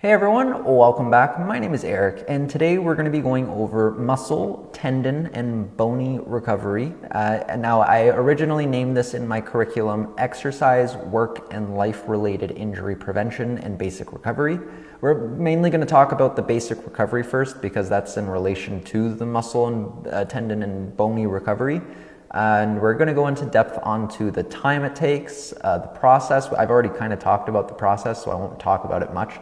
Hey everyone, welcome back. My name is Eric, and today we're going to be going over muscle, tendon, and bony recovery. Now, I originally named this in my curriculum exercise, work, and life-related injury prevention and basic recovery. We're mainly going to talk about the basic recovery first because that's in relation to the muscle and tendon and bony recovery. And we're going to go into depth onto the time it takes, the process. I've already kind of talked about the process, so I won't talk about it much.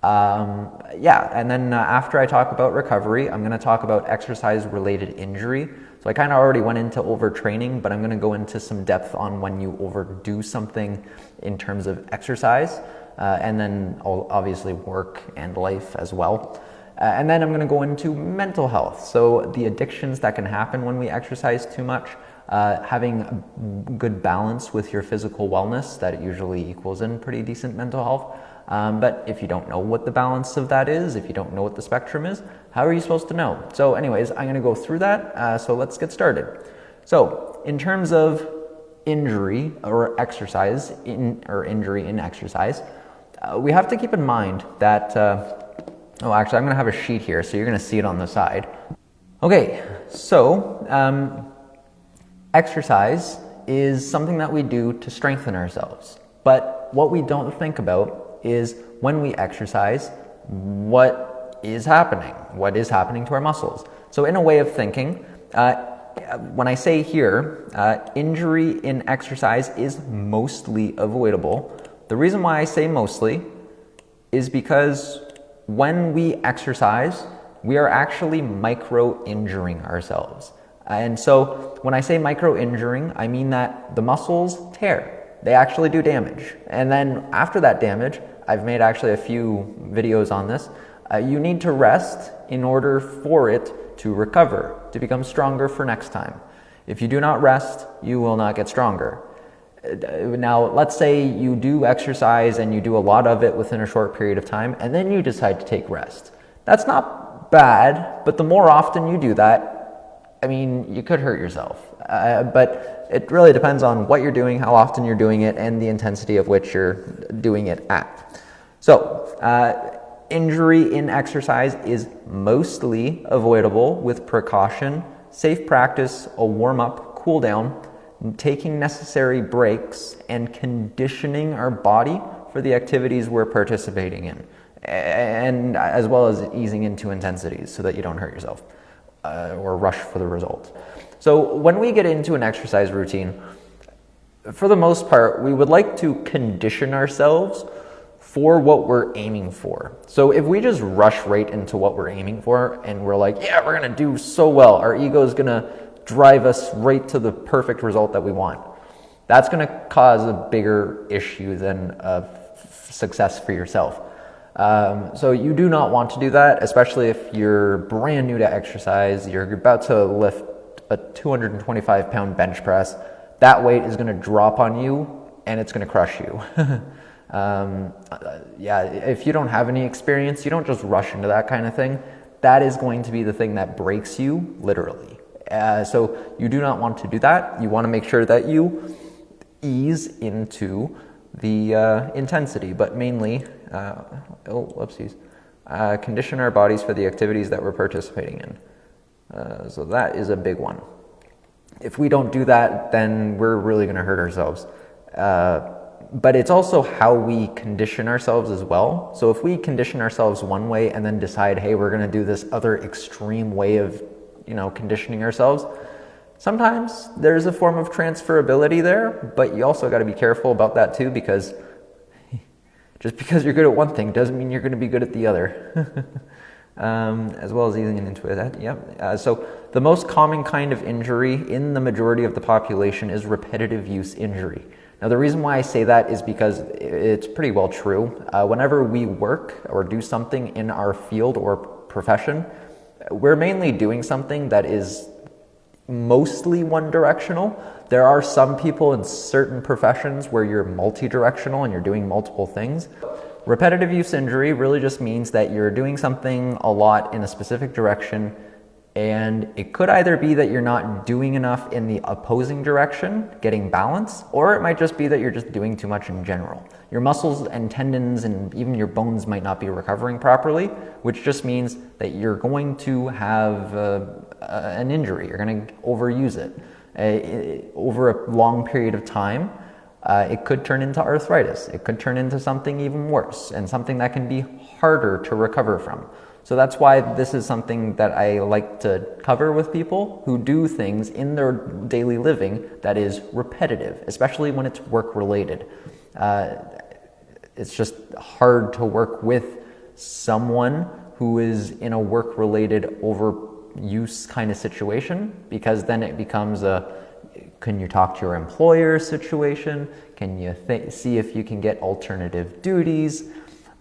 And then after I talk about recovery, I'm going to talk about exercise-related injury. So I kind of already went into overtraining, but I'm going to go into some depth on when you overdo something in terms of exercise, and then obviously work and life as well. And then I'm going to go into mental health. So the addictions that can happen when we exercise too much, having a good balance with your physical wellness, that usually equals in pretty decent mental health. But if you don't know what the balance of that is, if you don't know what the spectrum is, how are you supposed to know? So anyways, I'm going to go through that. So let's get started. So in terms of injury or exercise, injury in exercise, we have to keep in mind that, actually I'm going to have a sheet here, so you're going to see it on the side. Okay, so exercise is something that we do to strengthen ourselves. But what we don't think about is when we exercise, what is happening? What is happening to our muscles? So in a way of thinking, when I say here, injury in exercise is mostly avoidable. The reason why I say mostly is because when we exercise, we are actually micro-injuring ourselves. And so when I say micro-injuring, I mean that the muscles tear. They actually do damage. And then after that damage, I've made actually a few videos on this, you need to rest in order for it to recover, to become stronger for next time. If you do not rest, you will not get stronger. Now, let's say you do exercise and you do a lot of it within a short period of time, and then you decide to take rest. That's not bad, but the more often you do that, I mean, you could hurt yourself. But it really depends on what you're doing, how often you're doing it, and the intensity of which you're doing it at. So, injury in exercise is mostly avoidable with precaution, safe practice, a warm-up, cool down, taking necessary breaks, and conditioning our body for the activities we're participating in, and as well as easing into intensities so that you don't hurt yourself or rush for the result. So when we get into an exercise routine, for the most part, we would like to condition ourselves for what we're aiming for. So if we just rush right into what we're aiming for and we're like, yeah, we're going to do so well, our ego is going to drive us right to the perfect result that we want. That's going to cause a bigger issue than success for yourself. So you do not want to do that, especially if you're brand new to exercise, you're about to lift a 225-pound bench press. That weight is going to drop on you and it's going to crush you. If you don't have any experience, you don't just rush into that kind of thing. That is going to be the thing that breaks you, literally. So you do not want to do that. You want to make sure that you ease into the intensity, but mainly, condition our bodies for the activities that we're participating in. So that is a big one. If we don't do that, then we're really going to hurt ourselves. But it's also how we condition ourselves as well. So if we condition ourselves one way and then decide, hey, we're going to do this other extreme way of, conditioning ourselves, sometimes there's a form of transferability there, but you also got to be careful about that too, because just because you're good at one thing doesn't mean you're going to be good at the other. As well as easing into it. So the most common kind of injury in the majority of the population is repetitive use injury. Now, the reason why I say that is because it's pretty well true. Whenever we work or do something in our field or profession, we're mainly doing something that is mostly one-directional. There are some people in certain professions where you're multi-directional and you're doing multiple things. Repetitive use injury really just means that you're doing something a lot in a specific direction And it could either be that you're not doing enough in the opposing direction, getting balance, or it might just be that you're just doing too much in general. Your muscles and tendons and even your bones might not be recovering properly, which just means that you're going to have an injury. You're going to overuse it. Over a long period of time, it could turn into arthritis. It could turn into something even worse and something that can be harder to recover from. So that's why this is something that I like to cover with people who do things in their daily living that is repetitive, especially when it's work related. It's just hard to work with someone who is in a work related overuse kind of situation, because then it becomes a can you talk to your employer situation? Can you see if you can get alternative duties?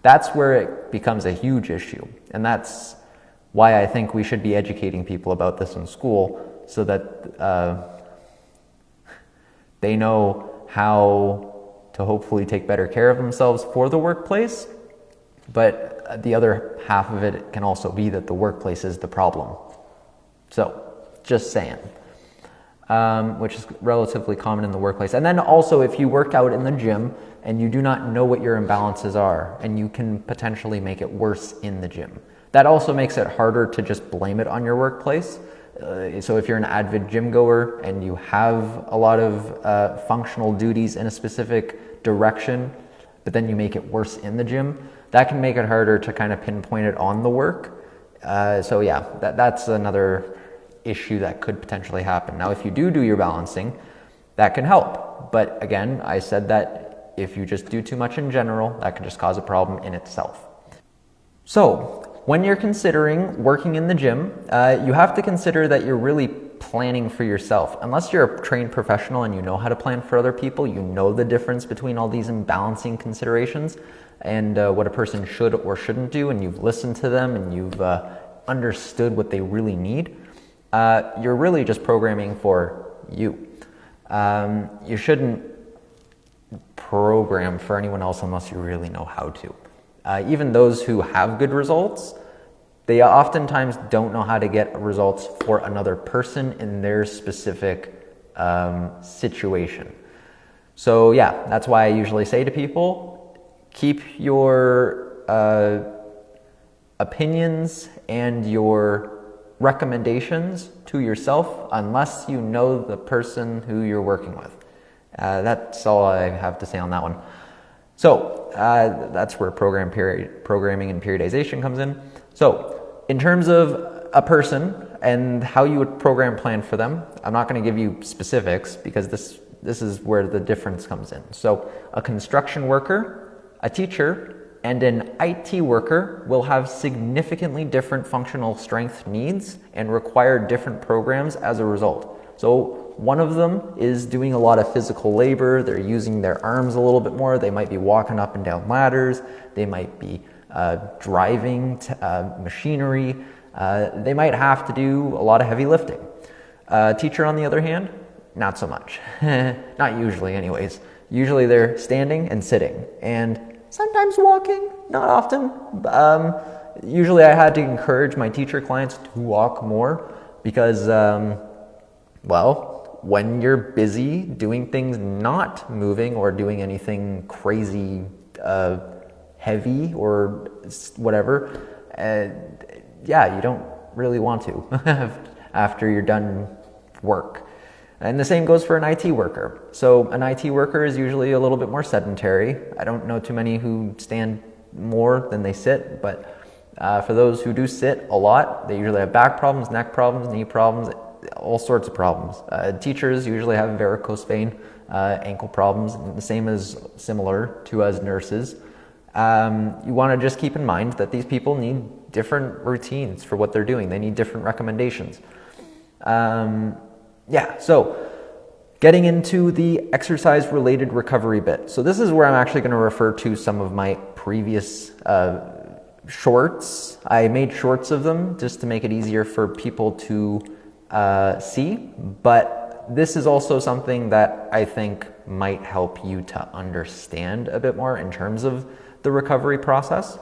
That's where it becomes a huge issue. And that's why I think we should be educating people about this in school, so that they know how to hopefully take better care of themselves for the workplace. But the other half of it can also be that the workplace is the problem. So, just saying. Which is relatively common in the workplace. And then also, if you work out in the gym and you do not know what your imbalances are, and you can potentially make it worse in the gym, that also makes it harder to just blame it on your workplace. So if you're an avid gym goer and you have a lot of functional duties in a specific direction, but then you make it worse in the gym, that can make it harder to kind of pinpoint it on the work. So yeah, that's another issue that could potentially happen. Now, if you do your balancing, that can help. But again, I said that if you just do too much in general, that can just cause a problem in itself. So when you're considering working in the gym, you have to consider that you're really planning for yourself. Unless you're a trained professional and you know how to plan for other people, you know the difference between all these imbalancing considerations and what a person should or shouldn't do, and you've listened to them and you've understood what they really need. You're really just programming for you. You shouldn't program for anyone else unless you really know how to. Even those who have good results, they oftentimes don't know how to get results for another person in their specific situation. So yeah, that's why I usually say to people, keep your opinions and your recommendations to yourself unless you know the person who you're working with. That's all I have to say on that one. So that's where programming and periodization comes in. So in terms of a person and how you would program plan for them, I'm not going to give you specifics because this is where the difference comes in. So a construction worker, a teacher, and an IT worker will have significantly different functional strength needs and require different programs as a result. So one of them is doing a lot of physical labor. They're using their arms a little bit more. They might be walking up and down ladders. They might be driving machinery. They might have to do a lot of heavy lifting. Teacher, on the other hand, not so much. Not usually anyways. Usually they're standing and sitting and sometimes walking, not often. Usually I had to encourage my teacher clients to walk more because, well, when you're busy doing things not moving or doing anything crazy heavy or whatever, yeah, you don't really want to after you're done work. And the same goes for an IT worker. So an IT worker is usually a little bit more sedentary. I don't know too many who stand more than they sit, but for those who do sit a lot, they usually have back problems, neck problems, knee problems, all sorts of problems. Teachers usually have varicose vein, ankle problems, the same as similar to as nurses. You want to just keep in mind that these people need different routines for what they're doing. They need different recommendations. Yeah, so getting into the exercise-related recovery bit. So this is where I'm actually going to refer to some of my previous shorts. I made shorts of them just to make it easier for people to see, but this is also something that I think might help you to understand a bit more in terms of the recovery process.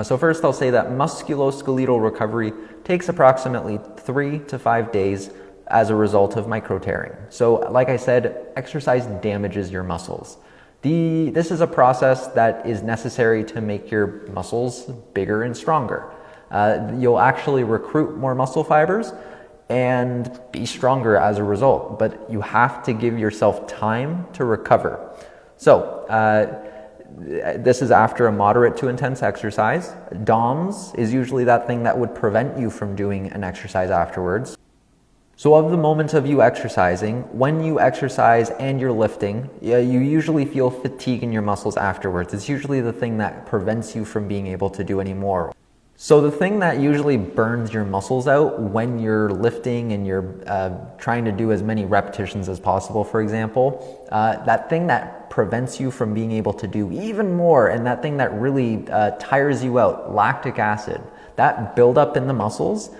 So first I'll say that musculoskeletal recovery takes approximately 3 to 5 days as a result of micro tearing. So like I said, exercise damages your muscles. This is a process that is necessary to make your muscles bigger and stronger. You'll actually recruit more muscle fibers and be stronger as a result, but you have to give yourself time to recover. So this is after a moderate to intense exercise. DOMS is usually that thing that would prevent you from doing an exercise afterwards. So of the moment of you exercising, when you exercise and you're lifting, you usually feel fatigue in your muscles afterwards. It's usually the thing that prevents you from being able to do any more. So the thing that usually burns your muscles out when you're lifting and you're trying to do as many repetitions as possible, for example, that thing that prevents you from being able to do even more, and that thing that really tires you out, lactic acid, that buildup in the muscles,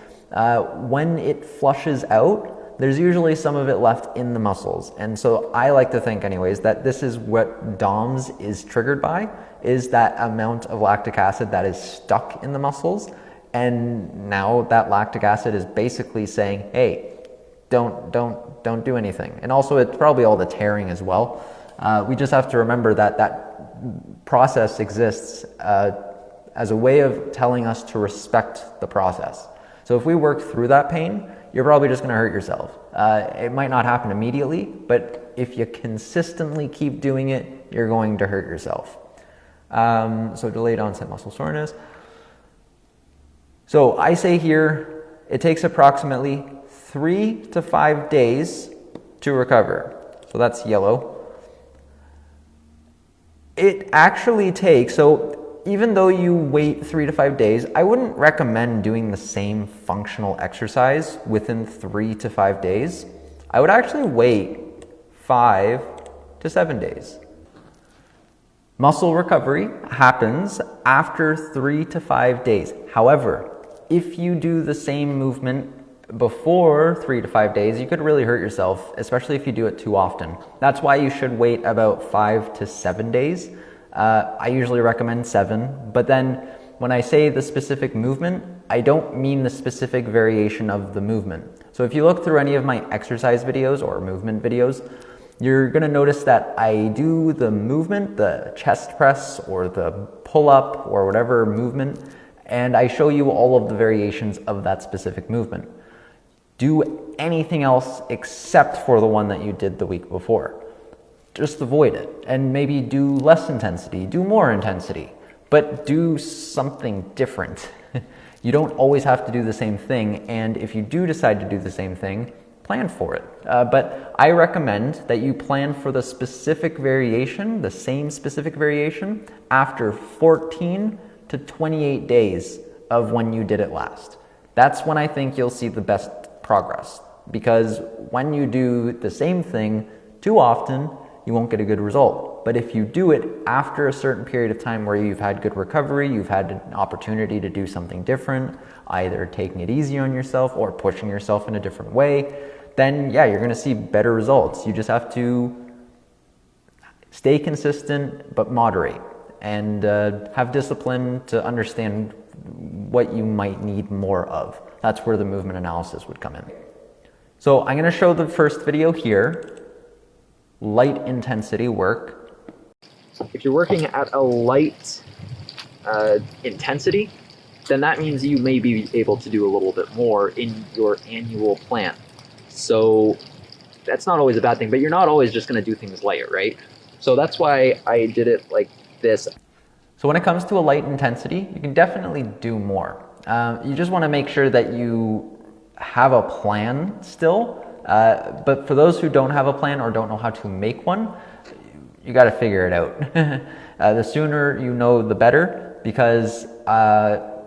when it flushes out, there's usually some of it left in the muscles. And so I like to think anyways that this is what DOMS is triggered by, is that amount of lactic acid that is stuck in the muscles. And now that lactic acid is basically saying, hey, don't do anything. And also it's probably all the tearing as well. We just have to remember that that process exists as a way of telling us to respect the process. So if we work through that pain, you're probably just going to hurt yourself. It might not happen immediately, but if you consistently keep doing it, you're going to hurt yourself. So delayed onset muscle soreness. So I say here, it takes approximately 3 to 5 days to recover. So that's yellow. It actually takes, so even though you wait 3 to 5 days, I wouldn't recommend doing the same functional exercise within 3 to 5 days. I would actually wait 5 to 7 days. Muscle recovery happens after 3 to 5 days. However, if you do the same movement before 3 to 5 days, you could really hurt yourself, especially if you do it too often. That's why you should wait about 5 to 7 days. I usually recommend 7, but then when I say the specific movement, I don't mean the specific variation of the movement. So if you look through any of my exercise videos or movement videos, you're going to notice that I do the movement, the chest press or the pull-up or whatever movement, and I show you all of the variations of that specific movement. Do anything else except for the one that you did the week before. Just avoid it and maybe do less intensity, do more intensity, but do something different. You don't always have to do the same thing, and if you do decide to do the same thing, plan for it. But I recommend that you plan for the specific variation, the same specific variation, after 14 to 28 days of when you did it last. That's when I think you'll see the best progress, because when you do the same thing too often, you won't get a good result. But if you do it after a certain period of time where you've had good recovery, you've had an opportunity to do something different, either taking it easy on yourself or pushing yourself in a different way, then yeah, you're going to see better results. You just have to stay consistent but moderate, and have discipline to understand what you might need more of. That's where the movement analysis would come in. So I'm going to show the first video here. Light intensity work. If you're working at a light intensity, then that means you may be able to do a little bit more in your annual plan. So that's not always a bad thing, but you're not always just going to do things light, right? So that's why I did it like this. So when it comes to a light intensity, you can definitely do more. You just want to make sure that you have a plan still. But for those who don't have a plan or don't know how to make one, you got to figure it out. The sooner you know, the better, because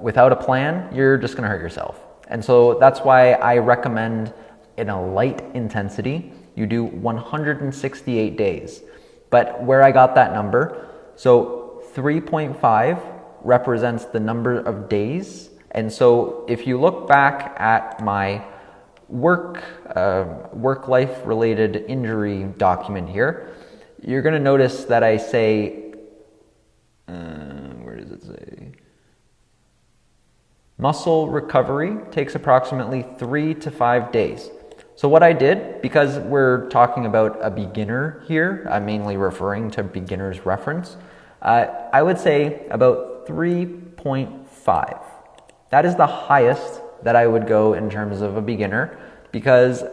without a plan, you're just going to hurt yourself. And so that's why I recommend in a light intensity, you do 168 days. But where I got that number, so 3.5 represents the number of days. And so if you look back at my work-life related injury document here, you're going to notice that I say, where does it say? Muscle recovery takes approximately 3 to 5 days. So what I did, because we're talking about a beginner here, I'm mainly referring to beginner's reference, I would say about 3.5. That is the highest that I would go in terms of a beginner, because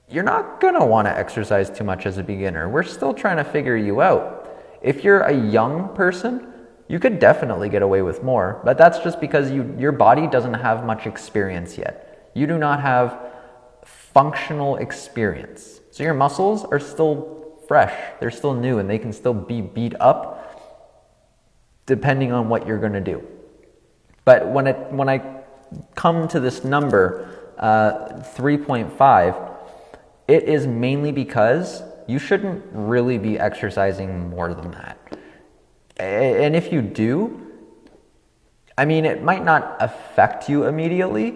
you're not going to want to exercise too much as a beginner. We're still trying to figure you out. If you're a young person, you could definitely get away with more, but that's just because your body doesn't have much experience yet. You do not have functional experience. So your muscles are still fresh, they're still new, and they can still be beat up depending on what you're going to do. But when I come to this number, 3.5, it is mainly because you shouldn't really be exercising more than that. And if you do, I mean, it might not affect you immediately.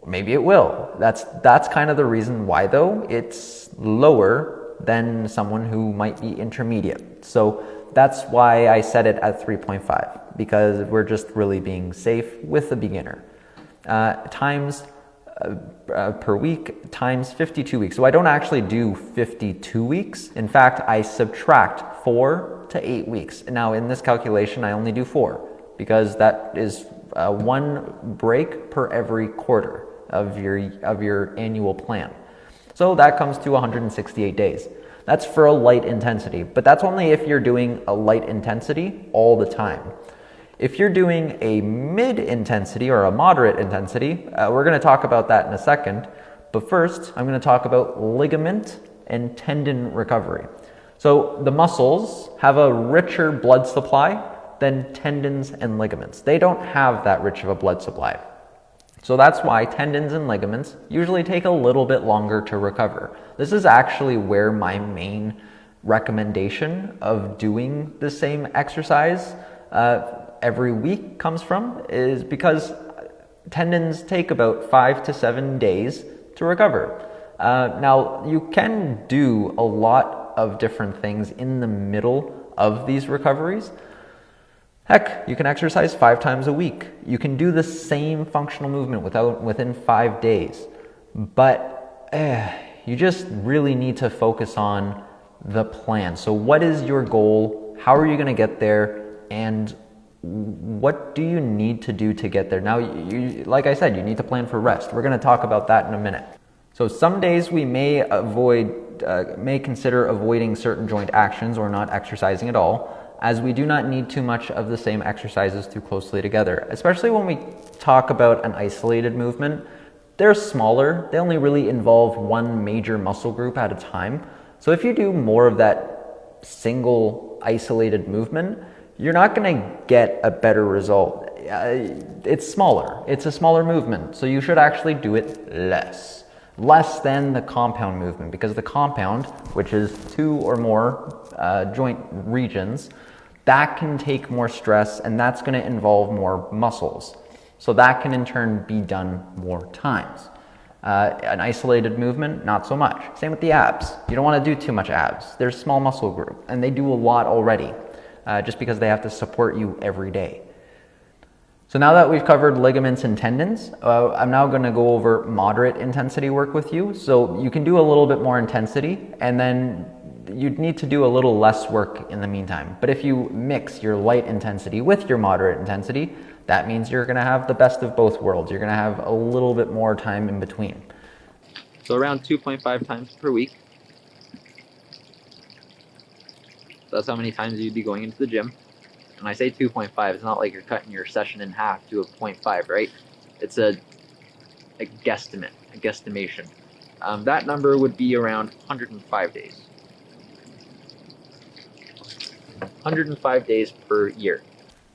Maybe it will. That's kind of the reason why, though, it's lower than someone who might be intermediate. So that's why I set it at 3.5, because we're just really being safe with the beginner. Times per week times 52 weeks. So I don't actually do 52 weeks. In fact, I subtract 4 to 8 weeks. Now in this calculation, I only do 4, because that is one break per every quarter of your annual plan. So that comes to 168 days. That's for a light intensity, but that's only if you're doing a light intensity all the time. If you're doing a mid intensity or a moderate intensity, we're going to talk about that in a second. But first, I'm going to talk about ligament and tendon recovery. So the muscles have a richer blood supply than tendons and ligaments. They don't have that rich of a blood supply. So that's why tendons and ligaments usually take a little bit longer to recover. This is actually where my main recommendation of doing the same exercise every week comes from, is because tendons take about 5 to 7 days to recover. Now, you can do a lot of different things in the middle of these recoveries. Heck, you can exercise 5 times a week. You can do the same functional movement within 5 days. But you just really need to focus on the plan. So what is your goal? How are you going to get there? And what do you need to do to get there? Now, like I said, you need to plan for rest. We're going to talk about that in a minute. So some days we may consider avoiding certain joint actions or not exercising at all, as we do not need too much of the same exercises too closely together. Especially when we talk about an isolated movement, they're smaller. They only really involve one major muscle group at a time. So if you do more of that single isolated movement, you're not going to get a better result. It's smaller. It's a smaller movement. So you should actually do it less than the compound movement, because the compound, which is 2 or more joint regions, that can take more stress, and that's going to involve more muscles. So that can in turn be done more times. An isolated movement, not so much. Same with the abs. You don't want to do too much abs. They're a small muscle group, and they do a lot already, just because they have to support you every day. So now that we've covered ligaments and tendons, I'm now going to go over moderate intensity work with you. So you can do a little bit more intensity, and then you'd need to do a little less work in the meantime. But if you mix your light intensity with your moderate intensity, that means you're going to have the best of both worlds. You're going to have a little bit more time in between. So around 2.5 times per week. That's how many times you'd be going into the gym. When I say 2.5, it's not like you're cutting your session in half to a 0.5, right? It's a guesstimate, a guesstimation. That number would be around 105 days. 105 days per year.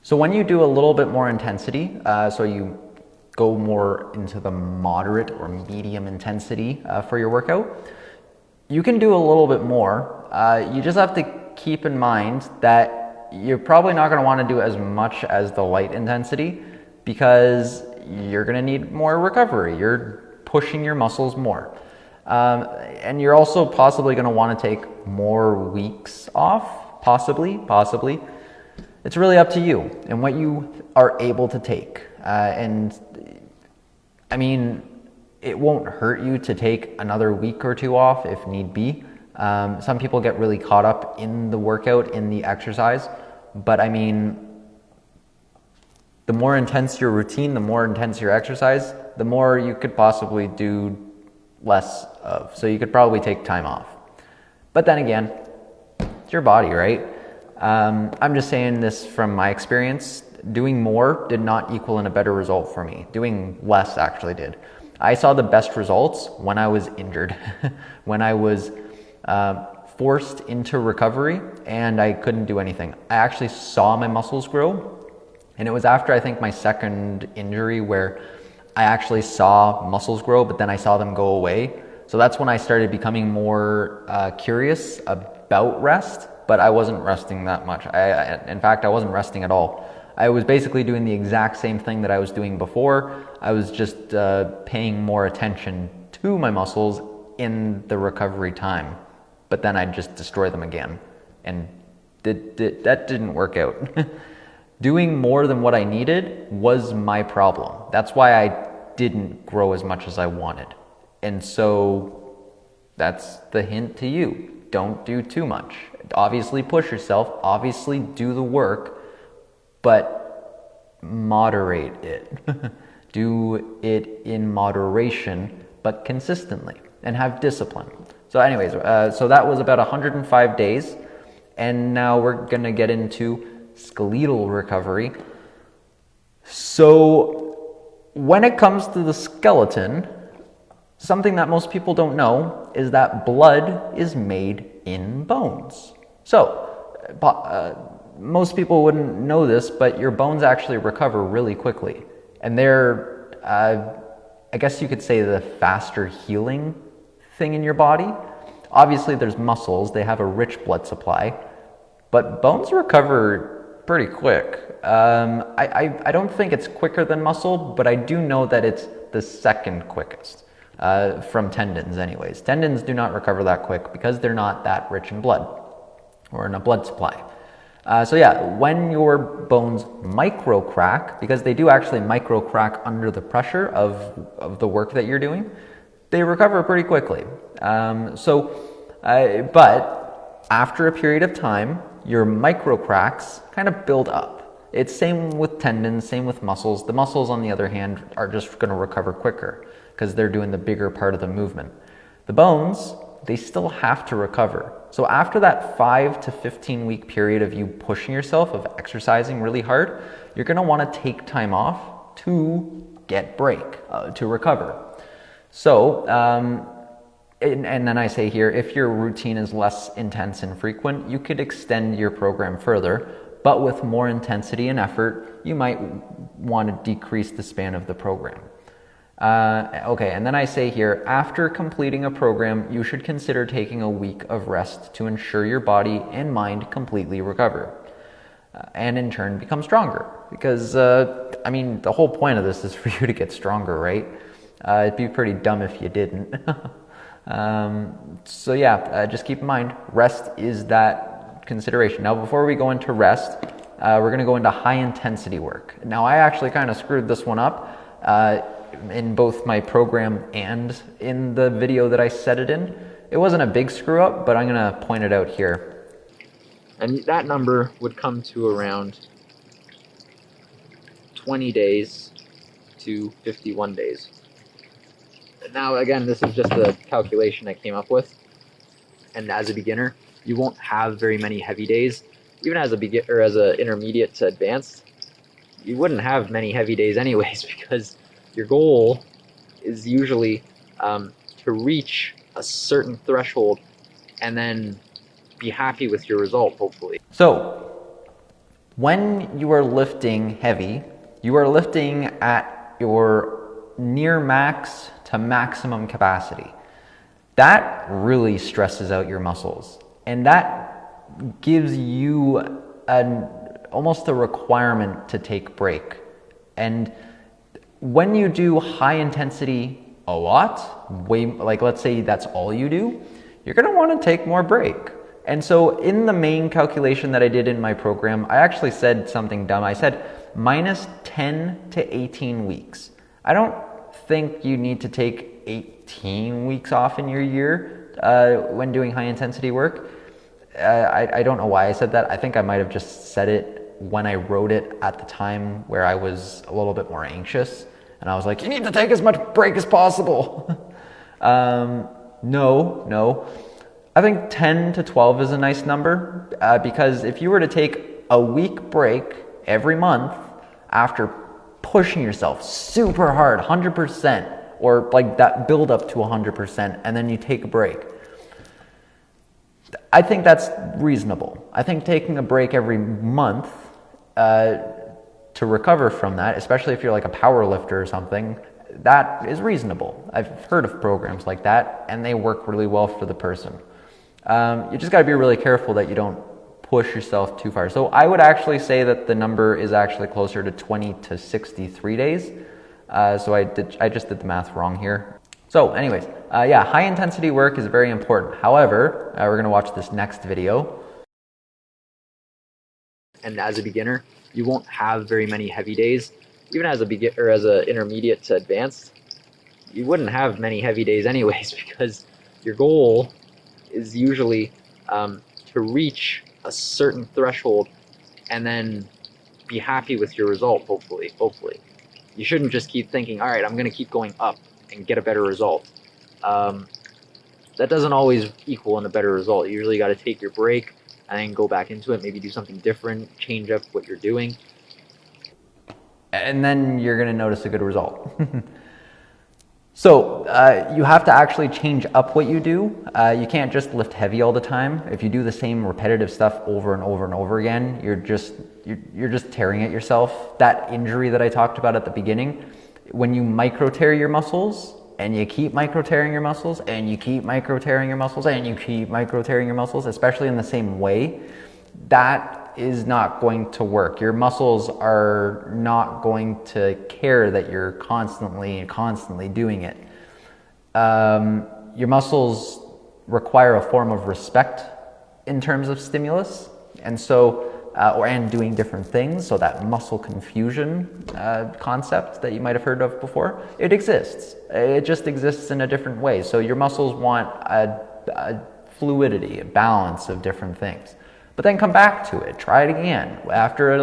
So when you do a little bit more intensity, so you go more into the moderate or medium intensity for your workout, you can do a little bit more. You just have to keep in mind that you're probably not going to want to do as much as the light intensity, because you're going to need more recovery. You're pushing your muscles more. And you're also possibly going to want to take more weeks off, possibly. it's really up to you and what you are able to take. And I mean, it won't hurt you to take another week or two off if need be. Some people get really caught up in the workout, in the exercise, but I mean, the more intense your routine, the more intense your exercise, the more you could possibly do less of. So you could probably take time off. But then again, it's your body, right? I'm just saying this from my experience. Doing more did not equal in a better result for me. Doing less actually did. I saw the best results when I was injured, when I was forced into recovery and I couldn't do anything. I actually saw my muscles grow, and it was after I think my second injury where I actually saw muscles grow, but then I saw them go away. So that's when I started becoming more curious about rest, but I wasn't resting that much. In fact, I wasn't resting at all. I was basically doing the exact same thing that I was doing before. I was just paying more attention to my muscles in the recovery time, but then I'd just destroy them again. And that didn't work out. Doing more than what I needed was my problem. That's why I didn't grow as much as I wanted. And so that's the hint to you. Don't do too much. Obviously push yourself, obviously do the work, but moderate it. Do it in moderation, but consistently, and have discipline. So anyways, so that was about 105 days. And now we're gonna get into skeletal recovery. So when it comes to the skeleton, something that most people don't know is that blood is made in bones. So most people wouldn't know this, but your bones actually recover really quickly. And they're, I guess you could say, the faster healing thing in your body. Obviously there's muscles, they have a rich blood supply, but bones recover pretty quick. I don't think it's quicker than muscle, but I do know that it's the second quickest, from tendons anyways. Tendons do not recover that quick because they're not that rich in blood or in a blood supply. So yeah, when your bones micro crack, because they do actually micro crack under the pressure of the work that you're doing, they recover pretty quickly. But after a period of time, your micro cracks kind of build up. It's same with tendons, same with muscles. The muscles, on the other hand, are just going to recover quicker because they're doing the bigger part of the movement. The bones, they still have to recover. So after that 5 to 15 week period of you pushing yourself, of exercising really hard, you're going to want to take time off to get break, to recover. So, and then I say here, if your routine is less intense and frequent, you could extend your program further, but with more intensity and effort, you might want to decrease the span of the program. Okay, and then I say here, after completing a program, you should consider taking a week of rest to ensure your body and mind completely recover, and in turn become stronger. Because, I mean, the whole point of this is for you to get stronger, right? It'd be pretty dumb if you didn't. So yeah, just keep in mind, rest is that consideration. Now, before we go into rest, we're going to go into high intensity work. Now, I actually kind of screwed this one up in both my program and in the video that I set it in. It wasn't a big screw up, but I'm going to point it out here. And that number would come to around 20 days to 51 days. Now, again, this is just a calculation I came up with. And as a beginner, you won't have very many heavy days. Even as a beginner, or as an intermediate to advanced, you wouldn't have many heavy days anyways, because your goal is usually to reach a certain threshold and then be happy with your result, hopefully. So, when you are lifting heavy, you are lifting at your near max to maximum capacity. That really stresses out your muscles, and that gives you almost a requirement to take break. And when you do high intensity a lot, like let's say that's all you do, you're going to want to take more break, And so in the main calculation that I did in my program, I actually said something dumb. I said minus 10 to 18 weeks. I don't think you need to take 18 weeks off in your year when doing high intensity work. I don't know why I said that. I think I might have just said it when I wrote it at the time where I was a little bit more anxious. And I was like, you need to take as much break as possible. No. I think 10 to 12 is a nice number because if you were to take a week break every month after pushing yourself super hard, 100%, or like that build up to 100%, and then you take a break, I think that's reasonable. I think taking a break every month to recover from that, especially if you're like a power lifter or something, that is reasonable. I've heard of programs like that, and they work really well for the person. You just got to be really careful that you don't push yourself too far. So I would actually say that the number is actually closer to 20 to 63 days. So I just did the math wrong here. So anyways, yeah, high intensity work is very important. However, we're going to watch this next video. And as a beginner, you won't have very many heavy days. Even as a beginner or as an intermediate to advanced, you wouldn't have many heavy days anyways, because your goal is usually to reach a certain threshold and then be happy with your result, hopefully. You shouldn't just keep thinking, all right, I'm going to keep going up and get a better result. That doesn't always equal in a better result. You usually got to take your break and then go back into it, maybe do something different, change up what you're doing. And then you're going to notice a good result. So you have to actually change up what you do. You can't just lift heavy all the time. If you do the same repetitive stuff over and over and over again, you're just tearing at yourself. That injury that I talked about at the beginning, when you micro tear your muscles and you keep micro tearing your muscles and you keep micro tearing your muscles and you keep micro tearing your muscles, especially in the same way, that is not going to work. Your muscles are not going to care that you're constantly doing it. Your muscles require a form of respect in terms of stimulus, and so and doing different things. So that muscle confusion concept that you might have heard of before, it exists. It just exists in a different way. So your muscles want a fluidity, a balance of different things. But then come back to it, try it again after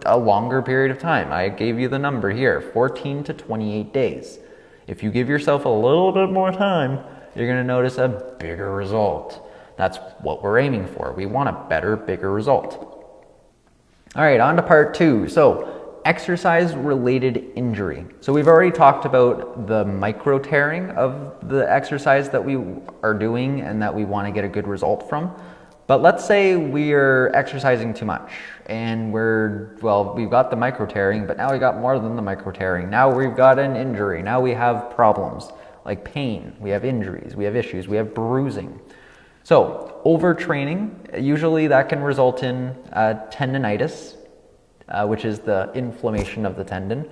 a longer period of time. I gave you the number here, 14 to 28 days. If you give yourself a little bit more time, you're going to notice a bigger result. That's what we're aiming for. We want a better, bigger result. All right, on to part 2. So exercise-related injury. So we've already talked about the micro tearing of the exercise that we are doing and that we want to get a good result from. But let's say we are exercising too much and we've got the micro tearing, but now we got more than the micro tearing. Now we've got an injury. Now we have problems like pain. We have injuries. We have issues. We have bruising. So overtraining, usually that can result in tendinitis, which is the inflammation of the tendon.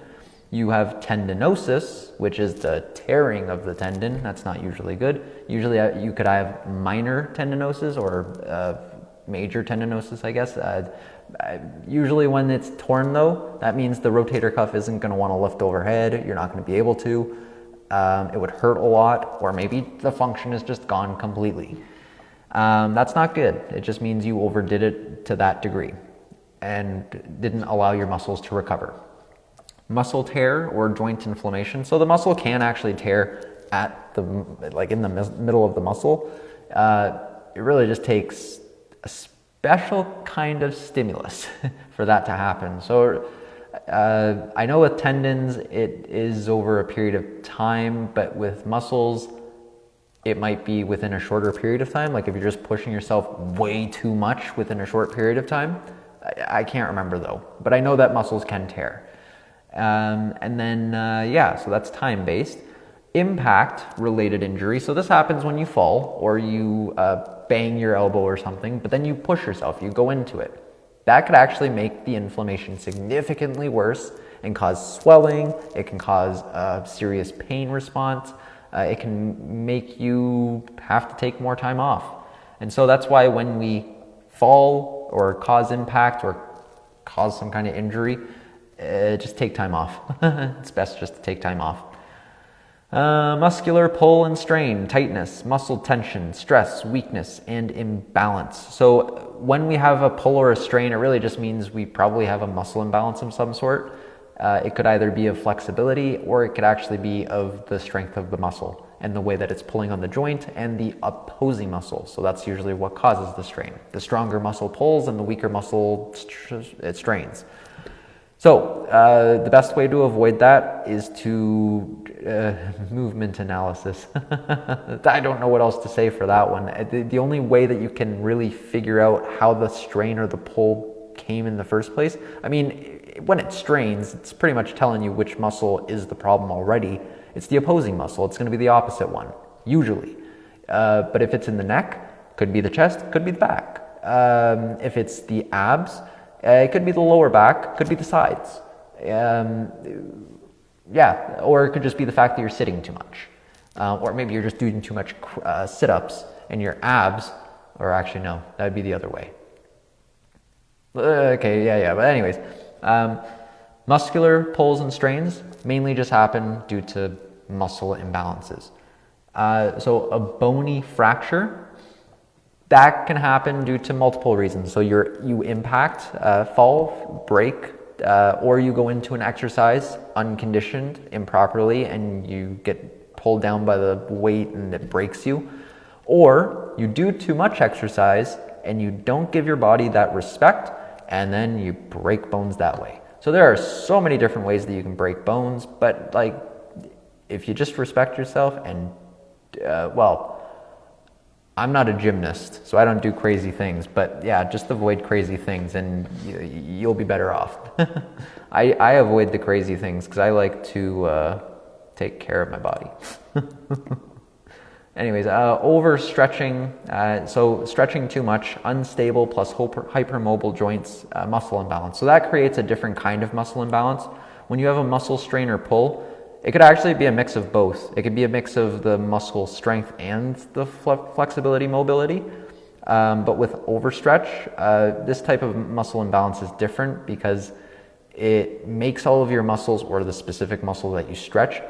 You have tendinosis, which is the tearing of the tendon. That's not usually good. Usually you could have minor tendinosis or major tendinosis, I guess. Usually when it's torn though, that means the rotator cuff isn't going to want to lift overhead. You're not going to be able to. It would hurt a lot, or maybe the function is just gone completely. That's not good. It just means you overdid it to that degree and didn't allow your muscles to recover. Muscle tear or joint inflammation. So the muscle can actually tear at in the middle of the muscle. It really just takes a special kind of stimulus for that to happen. So I know with tendons it is over a period of time, but with muscles it might be within a shorter period of time. Like if you're just pushing yourself way too much within a short period of time. I can't remember though, but I know that muscles can tear. And then, so that's time-based. Impact-related injury. So this happens when you fall or you bang your elbow or something, but then you push yourself, you go into it. That could actually make the inflammation significantly worse and cause swelling. It can cause a serious pain response. It can make you have to take more time off. And so that's why when we fall or cause impact or cause some kind of injury, just take time off. It's best just to take time off. Muscular pull and strain, tightness, muscle tension, stress, weakness, and imbalance. So when we have a pull or a strain, it really just means we probably have a muscle imbalance of some sort. It could either be of flexibility, or it could actually be of the strength of the muscle and the way that it's pulling on the joint and the opposing muscle. So that's usually what causes the strain. The stronger muscle pulls and the weaker muscle it strains. So the best way to avoid that is to movement analysis. I don't know what else to say for that one. The only way that you can really figure out how the strain or the pull came in the first place, I mean, when it strains, it's pretty much telling you which muscle is the problem already. It's the opposing muscle. It's going to be the opposite one, usually. But if it's in the neck, could be the chest, could be the back. If it's the abs, it could be the lower back, could be the sides. Yeah, or it could just be the fact that you're sitting too much. Or maybe you're just doing too much sit-ups and your abs, or actually no, that would be the other way. Okay, yeah, but anyways, muscular pulls and strains mainly just happen due to muscle imbalances. So a bony fracture, that can happen due to multiple reasons. So you impact, fall, break, or you go into an exercise unconditioned improperly and you get pulled down by the weight and it breaks you. Or you do too much exercise and you don't give your body that respect, and then you break bones that way. So there are so many different ways that you can break bones, but like if you just respect yourself and I'm not a gymnast, so I don't do crazy things, but yeah, just avoid crazy things and you'll be better off. I avoid the crazy things because I like to take care of my body. Anyways, overstretching, so stretching too much, unstable plus hypermobile joints, muscle imbalance. So that creates a different kind of muscle imbalance. When you have a muscle strain or pull, it could actually be a mix of both. It could be a mix of the muscle strength and the flexibility, mobility. But with overstretch, this type of muscle imbalance is different because it makes all of your muscles, or the specific muscle that you stretch,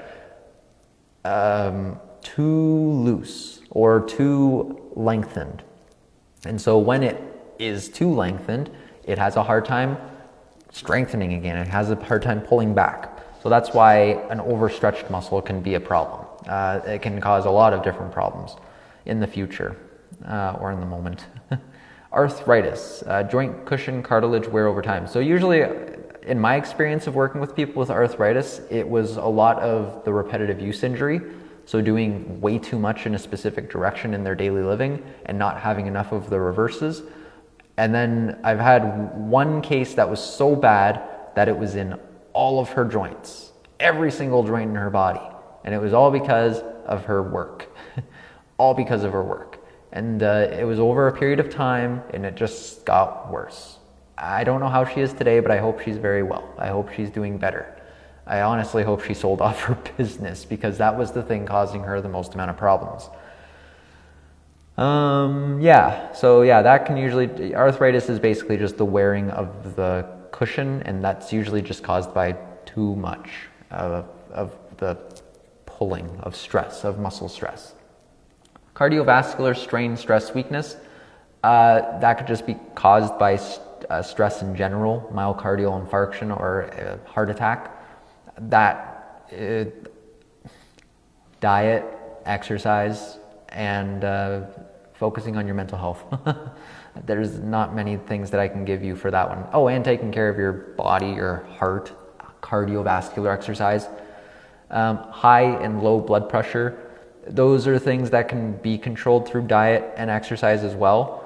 too loose or too lengthened. And so when it is too lengthened, it has a hard time strengthening again. It has a hard time pulling back. So that's why an overstretched muscle can be a problem. It can cause a lot of different problems in the future or in the moment. Arthritis, joint cushion cartilage wear over time. So usually, in my experience of working with people with arthritis, it was a lot of the repetitive use injury. So doing way too much in a specific direction in their daily living and not having enough of the reverses. And then I've had one case that was so bad that it was in all of her joints, every single joint in her body. And it was all because of her work, all because of her work. And it was over a period of time and it just got worse. I don't know how she is today, but I hope she's very well. I hope she's doing better. I honestly hope she sold off her business because that was the thing causing her the most amount of problems. That can usually, arthritis is basically just the wearing of the cushion, and that's usually just caused by too much of the pulling, of stress, of muscle stress. Cardiovascular strain, stress, weakness, that could just be caused by stress in general, myocardial infarction or a heart attack. That diet, exercise, and focusing on your mental health. There's not many things that I can give you for that one. Oh, and taking care of your body, your heart, cardiovascular exercise. High and low blood pressure, those are things that can be controlled through diet and exercise as well.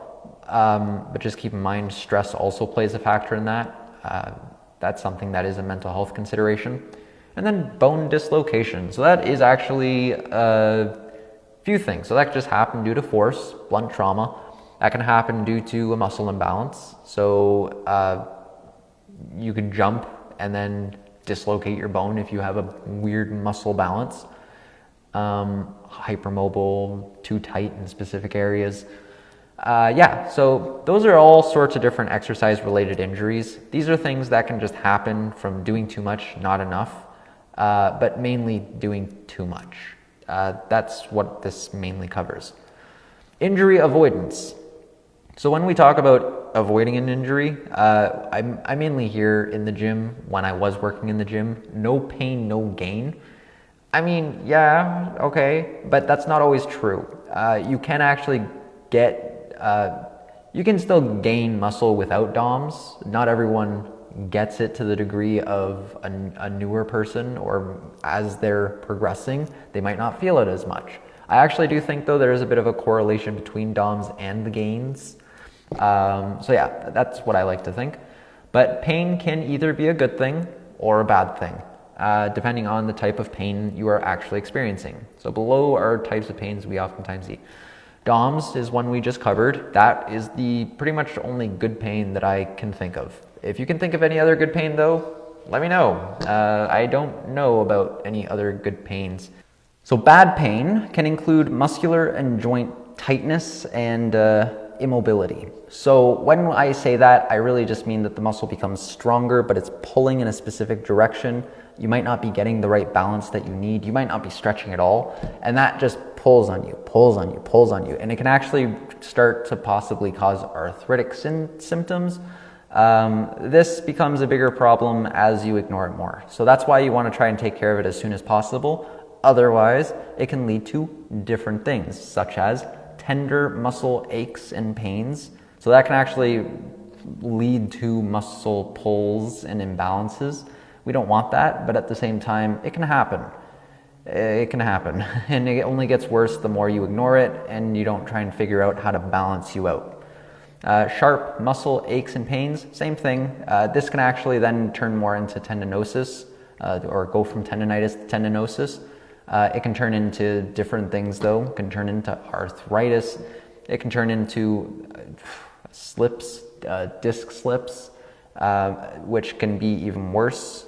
But just keep in mind, stress also plays a factor in that. That's something that is a mental health consideration. And then bone dislocation. So that is actually a few things. So that could just happen due to force, blunt trauma. That can happen due to a muscle imbalance. So you could jump and then dislocate your bone if you have a weird muscle balance. Hypermobile, too tight in specific areas. Yeah, so those are all sorts of different exercise-related injuries. These are things that can just happen from doing too much, not enough, but mainly doing too much. That's what this mainly covers. Injury avoidance. So when we talk about avoiding an injury, I mainly hear in the gym, when I was working in the gym, no pain, no gain. I mean, yeah, okay, but that's not always true. You can actually you can still gain muscle without DOMs. Not everyone gets it to the degree of a newer person, or as they're progressing, they might not feel it as much. I actually do think, though, there is a bit of a correlation between DOMs and the gains. So yeah, that's what I like to think. But pain can either be a good thing or a bad thing, depending on the type of pain you are actually experiencing. So below are types of pains we oftentimes see. DOMs is one we just covered. That is the pretty much only good pain that I can think of. If you can think of any other good pain, though, let me know. I don't know about any other good pains. So bad pain can include muscular and joint tightness and immobility. So when I say that, I really just mean that the muscle becomes stronger, but it's pulling in a specific direction. You might not be getting the right balance that you need. You might not be stretching at all. And that just pulls on you, pulls on you, pulls on you. And it can actually start to possibly cause arthritic symptoms. This becomes a bigger problem as you ignore it more. So that's why you want to try and take care of it as soon as possible. Otherwise, it can lead to different things, such as tender muscle aches and pains. So that can actually lead to muscle pulls and imbalances. We don't want that, but at the same time, it can happen. It can happen, and it only gets worse the more you ignore it and you don't try and figure out how to balance you out. Sharp muscle aches and pains, same thing. This can actually then turn more into tendinosis, or go from tendinitis to tendinosis. It can turn into different things, though. It can turn into arthritis. It can turn into slips, disc slips, which can be even worse.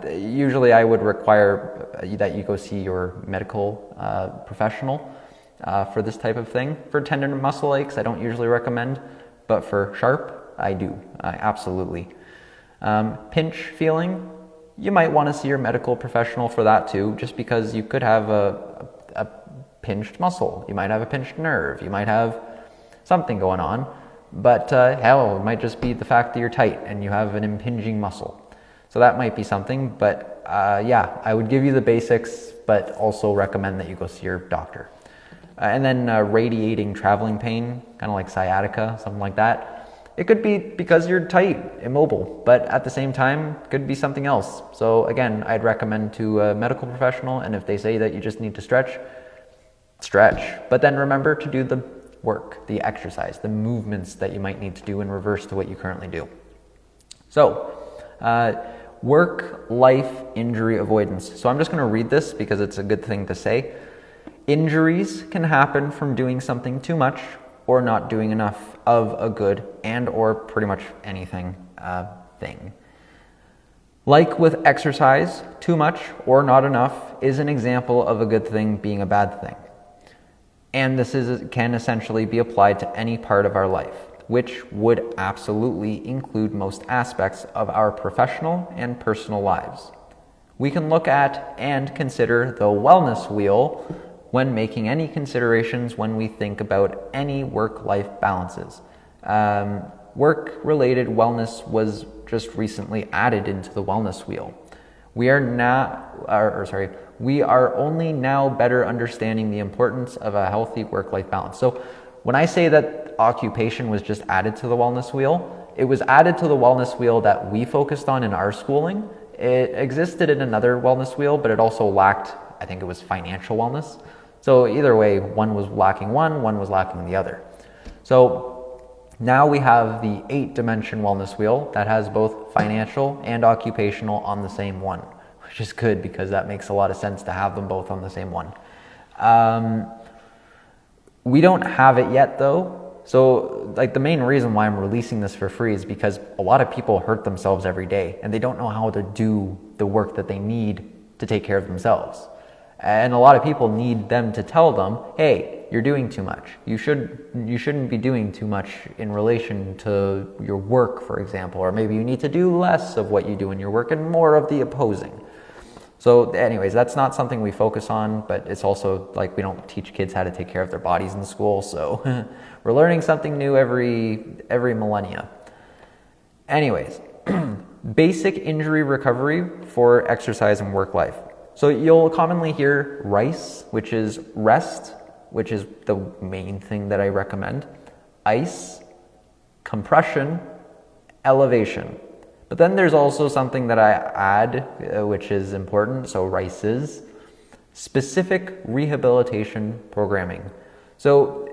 Usually I would require that you go see your medical professional for this type of thing. For tendon and muscle aches, I don't usually recommend, but for sharp, I do, absolutely. Pinch feeling, you might want to see your medical professional for that too, just because you could have a pinched muscle. You might have a pinched nerve. You might have something going on. But hell, it might just be the fact that you're tight and you have an impinging muscle. So that might be something, but yeah, I would give you the basics, but also recommend that you go see your doctor. And then radiating traveling pain, kind of like sciatica, something like that. It could be because you're tight, immobile, but at the same time, it could be something else. So again, I'd recommend to a medical professional, and if they say that you just need to stretch. But then remember to do the work, the exercise, the movements that you might need to do in reverse to what you currently do. So, work-life injury avoidance. So I'm just going to read this because it's a good thing to say. Injuries can happen from doing something too much or not doing enough of a good and or pretty much anything thing. Like with exercise, too much or not enough is an example of a good thing being a bad thing. And this can essentially be applied to any part of our life, which would absolutely include most aspects of our professional and personal lives. We can look at and consider the wellness wheel when making any considerations when we think about any work-life balances. Work-related wellness was just recently added into the wellness wheel. We are only now better understanding the importance of a healthy work-life balance. So when I say that occupation was just added to the wellness wheel, it was added to the wellness wheel that we focused on in our schooling. It existed in another wellness wheel, but it also lacked, I think it was financial wellness. So either way, one was lacking one was lacking the other. So now we have the 8-dimension wellness wheel that has both financial and occupational on the same one, which is good because that makes a lot of sense to have them both on the same one. We don't have it yet though. So like the main reason why I'm releasing this for free is because a lot of people hurt themselves every day and they don't know how to do the work that they need to take care of themselves. And a lot of people need them to tell them, hey, you're doing too much. You shouldn't be doing too much in relation to your work, for example, or maybe you need to do less of what you do in your work and more of the opposing. So anyways, that's not something we focus on, but it's also like we don't teach kids how to take care of their bodies in school, so we're learning something new every millennia. Anyways, basic injury recovery for exercise and work life. So you'll commonly hear RICE, which is rest, which is the main thing that I recommend, ice, compression, elevation. But then there's also something that I add, which is important, so RICE is specific rehabilitation programming. So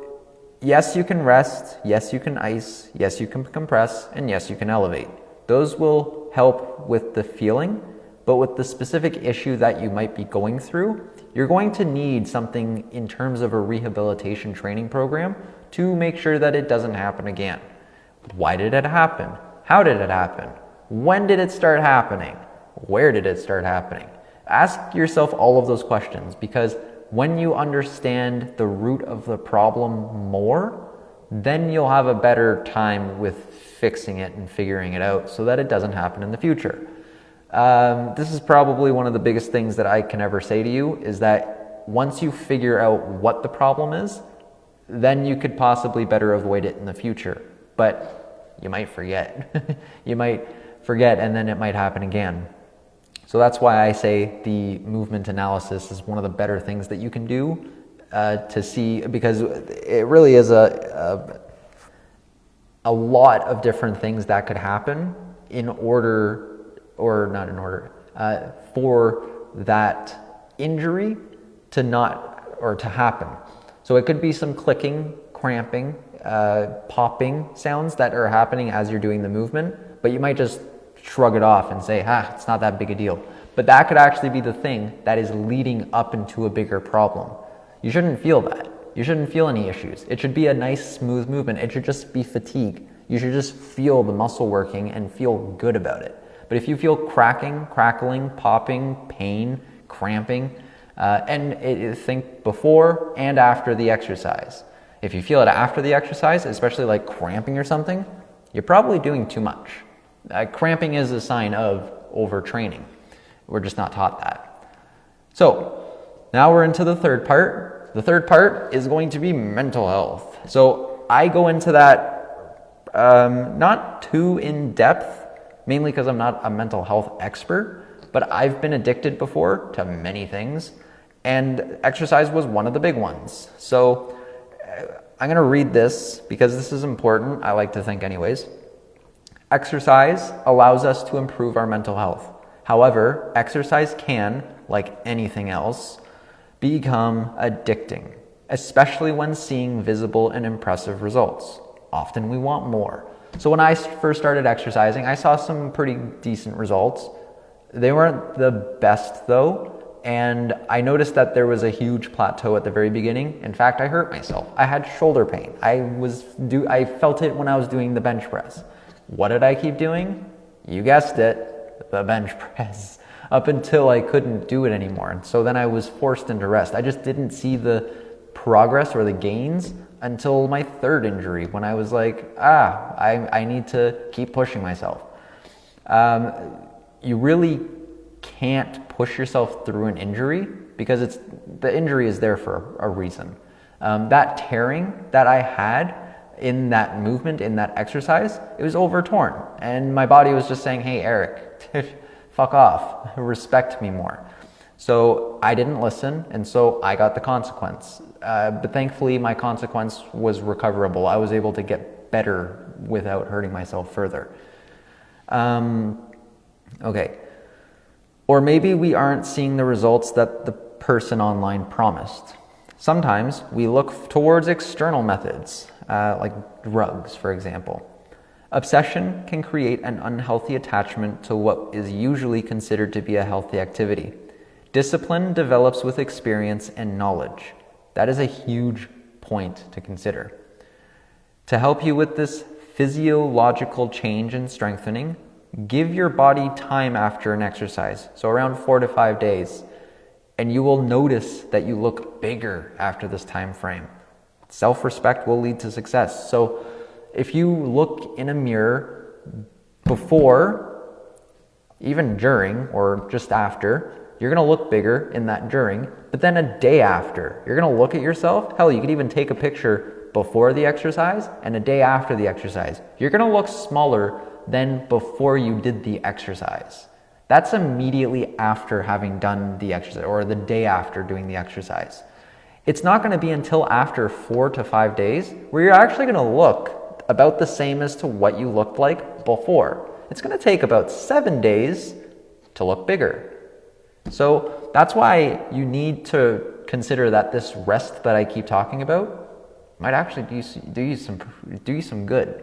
yes, you can rest, yes, you can ice, yes, you can compress, and yes, you can elevate. Those will help with the feeling, but with the specific issue that you might be going through, you're going to need something in terms of a rehabilitation training program to make sure that it doesn't happen again. Why did it happen? How did it happen? When did it start happening? Where did it start happening? Ask yourself all of those questions, because when you understand the root of the problem more, then you'll have a better time with fixing it and figuring it out so that it doesn't happen in the future. This is probably one of the biggest things that I can ever say to you, is that once you figure out what the problem is, then you could possibly better avoid it in the future. But you might forget. You might forget, and then it might happen again. So that's why I say the movement analysis is one of the better things that you can do to see, because it really is a lot of different things that could happen in order, or not in order, for that injury to not, or to happen. So it could be some clicking, cramping, popping sounds that are happening as you're doing the movement, but you might just shrug it off and say, it's not that big a deal. But that could actually be the thing that is leading up into a bigger problem. You shouldn't feel that. You shouldn't feel any issues. It should be a nice, smooth movement. It should just be fatigue. You should just feel the muscle working and feel good about it. But if you feel cracking, crackling, popping, pain, cramping, think before and after the exercise. If you feel it after the exercise, especially like cramping or something, you're probably doing too much. Cramping is a sign of overtraining. We're just not taught that. So now we're into the third part. The third part is going to be mental health. So I go into that not too in depth, mainly because I'm not a mental health expert, but I've been addicted before to many things, and exercise was one of the big ones. So I'm going to read this because this is important, I like to think anyways. Exercise allows us to improve our mental health. However, exercise can, like anything else, become addicting, especially when seeing visible and impressive results. Often we want more. So when I first started exercising, I saw some pretty decent results. They weren't the best though, and I noticed that there was a huge plateau at the very beginning. In fact, I hurt myself. I had shoulder pain. I felt it when I was doing the bench press. What did I keep doing? You guessed it, the bench press, up until I couldn't do it anymore. And so then I was forced into rest. I just didn't see the progress or the gains until my third injury, when I was like, I need to keep pushing myself. You really can't push yourself through an injury because the injury is there for a reason. That tearing that I had in that movement, in that exercise, it was over-torn. And my body was just saying, hey, Eric, fuck off, respect me more. So I didn't listen, and so I got the consequence. But thankfully, my consequence was recoverable. I was able to get better without hurting myself further. Okay. Or maybe we aren't seeing the results that the person online promised. Sometimes we look towards external methods, like drugs, for example. Obsession can create an unhealthy attachment to what is usually considered to be a healthy activity. Discipline develops with experience and knowledge. That is a huge point to consider. To help you with this physiological change and strengthening, give your body time after an exercise, so around 4 to 5 days. and you will notice that you look bigger after this time frame. Self-respect will lead to success. So if you look in a mirror before, even during, or just after, you're gonna look bigger in that during, but then a day after, you're gonna look at yourself. Hell, you could even take a picture before the exercise and a day after the exercise. You're gonna look smaller than before you did the exercise. That's immediately after having done the exercise, or the day after doing the exercise. It's not gonna be until after 4 to 5 days where you're actually gonna look about the same as to what you looked like before. It's gonna take about 7 days to look bigger. So that's why you need to consider that this rest that I keep talking about might actually do you some good.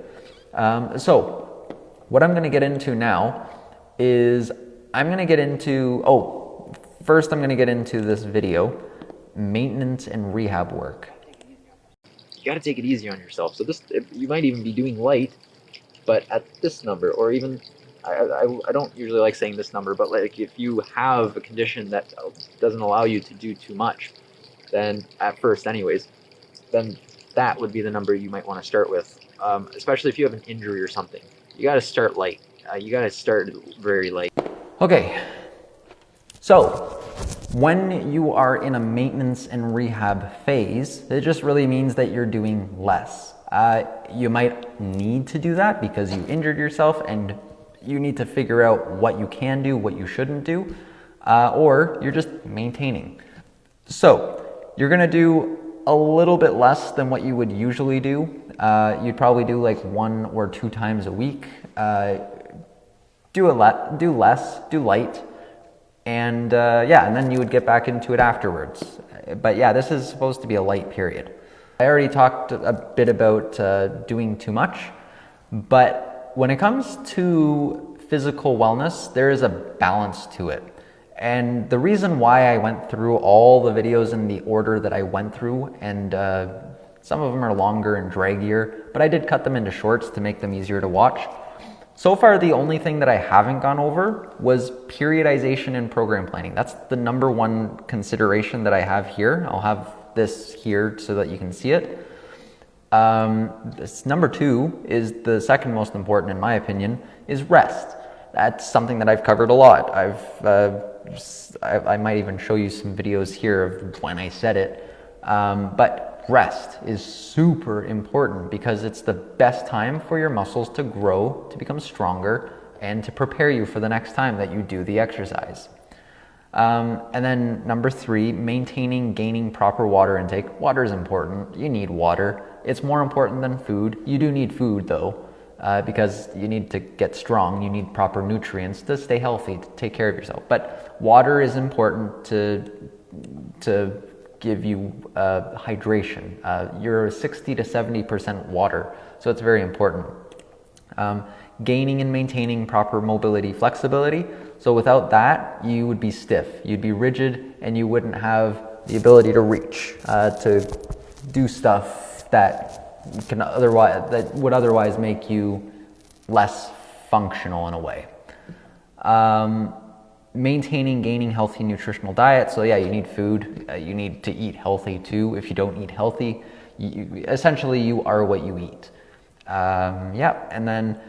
So what I'm going to get into now is first I'm going to get into this video, maintenance and rehab work. You got to take it easy on yourself. So you might even be doing light, but at this number, or even I don't usually like saying this number, but like if you have a condition that doesn't allow you to do too much, then at first anyways, then that would be the number you might want to start with, especially if you have an injury or something. You got to start light. You got to start very light. Okay, so when you are in a maintenance and rehab phase, it just really means that you're doing less. You might need to do that because you injured yourself and you need to figure out what you can do, what you shouldn't do, or you're just maintaining. So you're gonna do a little bit less than what you would usually do. You'd probably do like 1 or 2 times a week. Do less, do light, and and then you would get back into it afterwards. But yeah, this is supposed to be a light period. I already talked a bit about doing too much, but when it comes to physical wellness, there is a balance to it. And the reason why I went through all the videos in the order that I went through, and some of them are longer and draggier, but I did cut them into shorts to make them easier to watch. So far, the only thing that I haven't gone over was periodization and program planning. That's the number one consideration that I have here. I'll have this here so that you can see it. This number 2 is the second most important in my opinion, is rest. That's something that I've covered a lot. I might even show you some videos here of when I said it. But rest is super important because it's the best time for your muscles to grow, to become stronger, and to prepare you for the next time that you do the exercise. And then number 3, gaining proper water intake. Water is important. You need water. It's more important than food. You do need food though, because you need to get strong. You need proper nutrients to stay healthy, to take care of yourself. But water is important to give you hydration. You're 60 to 70% water, so it's very important. Gaining and maintaining proper mobility, flexibility. So without that, you would be stiff, you'd be rigid, and you wouldn't have the ability to reach, to do stuff that would otherwise make you less functional in a way. Gaining healthy nutritional diet. So yeah, you need food. You need to eat healthy too. If you don't eat healthy, essentially you are what you eat. And then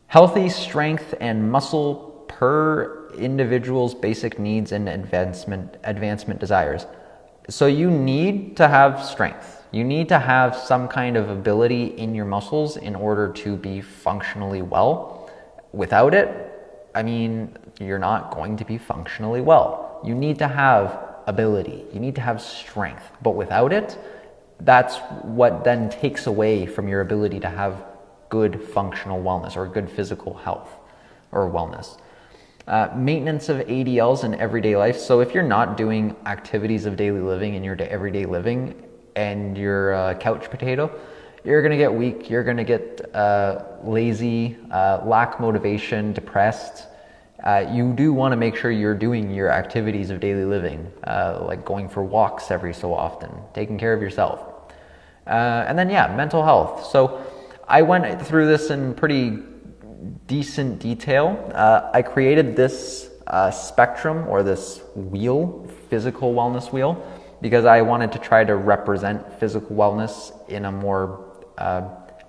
healthy strength and muscle per individual's basic needs and advancement desires. So you need to have strength. You need to have some kind of ability in your muscles in order to be functionally well. Without it, you're not going to be functionally well. You need to have ability. You need to have strength. But without it, that's what then takes away from your ability to have good functional wellness or good physical health or wellness. Maintenance of ADLs in everyday life. So if you're not doing activities of daily living in your everyday living and you're a couch potato, you're going to get weak, you're going to get lazy, lack motivation, depressed. You do want to make sure you're doing your activities of daily living, like going for walks every so often, taking care of yourself. And then mental health. So I went through this in pretty decent detail. I created this spectrum or this wheel, physical wellness wheel, because I wanted to try to represent physical wellness in a more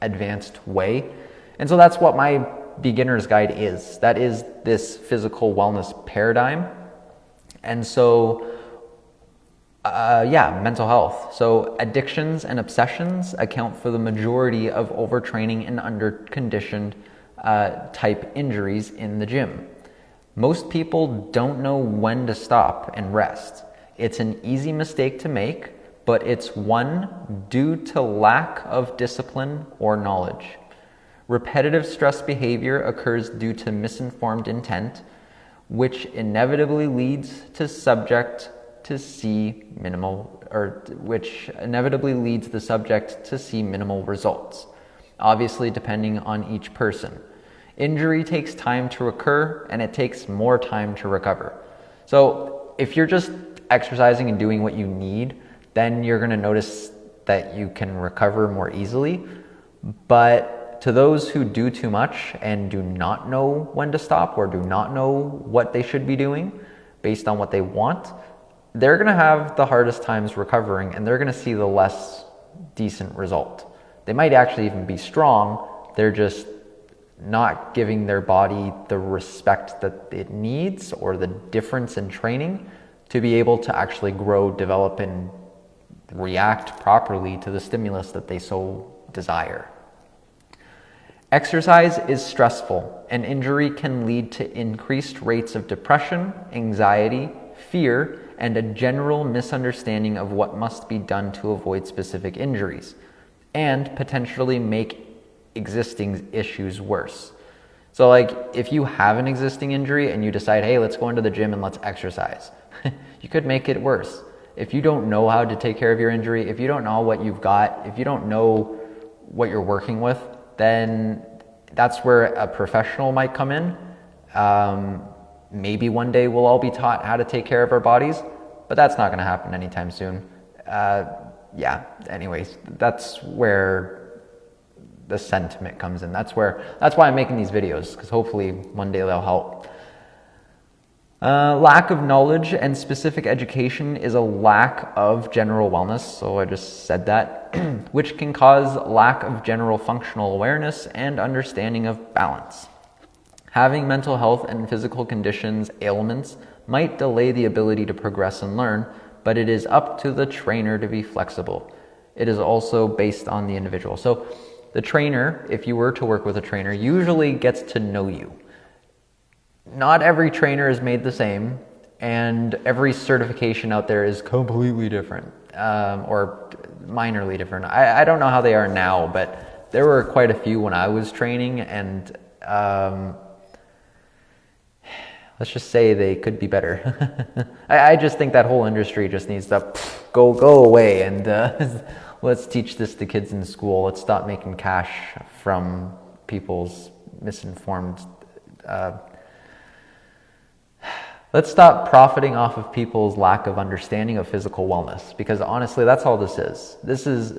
advanced way. And so that's what my beginner's guide is. That is this physical wellness paradigm. And so, mental health. So addictions and obsessions account for the majority of overtraining and underconditioned type injuries in the gym. Most people don't know when to stop and rest. It's an easy mistake to make, but it's one due to lack of discipline or knowledge. Repetitive stress behavior occurs due to misinformed intent, which inevitably leads the subject to see minimal results, obviously depending on each person. Injury takes time to recur, and it takes more time to recover. So if you're just exercising and doing what you need, then you're going to notice that you can recover more easily. But to those who do too much and do not know when to stop or do not know what they should be doing based on what they want, they're going to have the hardest times recovering, and they're going to see the less decent result. They might actually even be strong. They're just not giving their body the respect that it needs or the difference in training to be able to actually grow, develop, and react properly to the stimulus that they so desire. Exercise is stressful, and injury can lead to increased rates of depression, anxiety, fear, and a general misunderstanding of what must be done to avoid specific injuries, and potentially make existing issues worse. So like if you have an existing injury and you decide, hey, let's go into the gym and let's exercise, you could make it worse. If you don't know how to take care of your injury, if you don't know what you've got, if you don't know what you're working with, then that's where a professional might come in. Maybe one day we'll all be taught how to take care of our bodies, but that's not going to happen anytime soon. Anyways, that's where the sentiment comes in. That's why I'm making these videos, because hopefully one day they'll help. Lack of knowledge and specific education is a lack of general wellness, so I just said that, which can cause lack of general functional awareness and understanding of balance. Having mental health and physical conditions, ailments, might delay the ability to progress and learn, but it is up to the trainer to be flexible. It is also based on the individual. So the trainer, if you were to work with a trainer, usually gets to know you. Not every trainer is made the same, and every certification out there is completely different, or minorly different. I don't know how they are now, but there were quite a few when I was training, and let's just say they could be better. I just think that whole industry just needs to go away, and let's teach this to kids in school. Let's stop making cash from people's misinformed. Let's stop profiting off of people's lack of understanding of physical wellness, because honestly, that's all this is. This is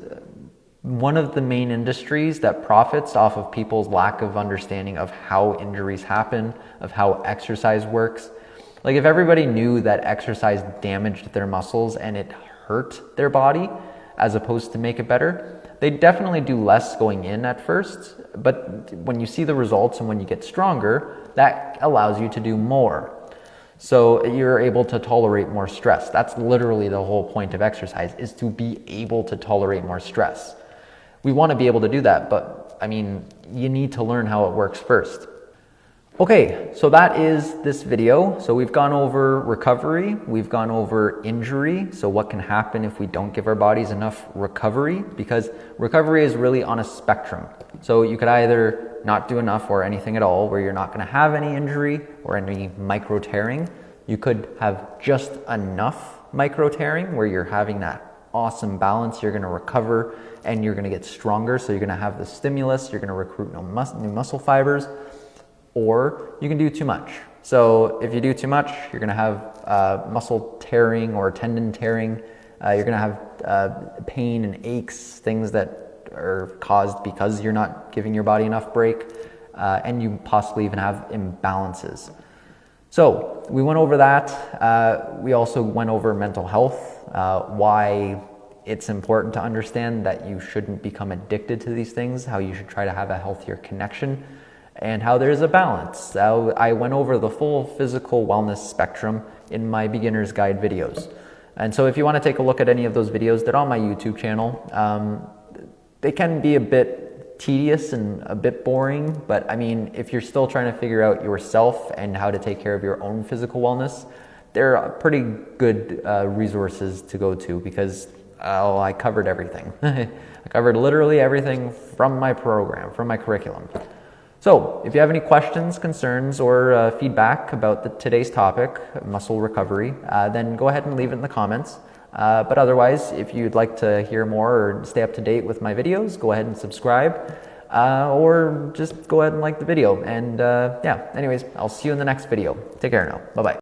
one of the main industries that profits off of people's lack of understanding of how injuries happen, of how exercise works. Like if everybody knew that exercise damaged their muscles and it hurt their body as opposed to make it better, they'd definitely do less going in at first. But when you see the results and when you get stronger, that allows you to do more. So you're able to tolerate more stress. That's literally the whole point of exercise, is to be able to tolerate more stress. We want to be able to do that, but I mean, you need to learn how it works first. Okay, so that is this video. So we've gone over recovery, we've gone over injury, so what can happen if we don't give our bodies enough recovery, because recovery is really on a spectrum. So you could either not do enough or anything at all, where you're not going to have any injury or any micro tearing. You could have just enough micro tearing, where you're having that awesome balance, you're going to recover and you're going to get stronger, so you're going to have the stimulus, you're going to recruit new muscle fibers. Or you can do too much. So if you do too much, you're going to have muscle tearing or tendon tearing. You're going to have pain and aches, things that are caused because you're not giving your body enough break. And you possibly even have imbalances. So we went over that. We also went over mental health, why it's important to understand that you shouldn't become addicted to these things, how you should try to have a healthier connection, and how there's a balance. I went over the full physical wellness spectrum in my beginner's guide videos. And so if you want to take a look at any of those videos, they're on my YouTube channel. They can be a bit tedious and a bit boring, but I mean, if you're still trying to figure out yourself and how to take care of your own physical wellness, they're pretty good resources to go to, because I covered everything. I covered literally everything from my program, from my curriculum. So if you have any questions, concerns, or feedback about today's topic, muscle recovery, then go ahead and leave it in the comments. But otherwise, if you'd like to hear more or stay up to date with my videos, go ahead and subscribe, or just go ahead and like the video. And yeah, anyways, I'll see you in the next video. Take care now. Bye-bye.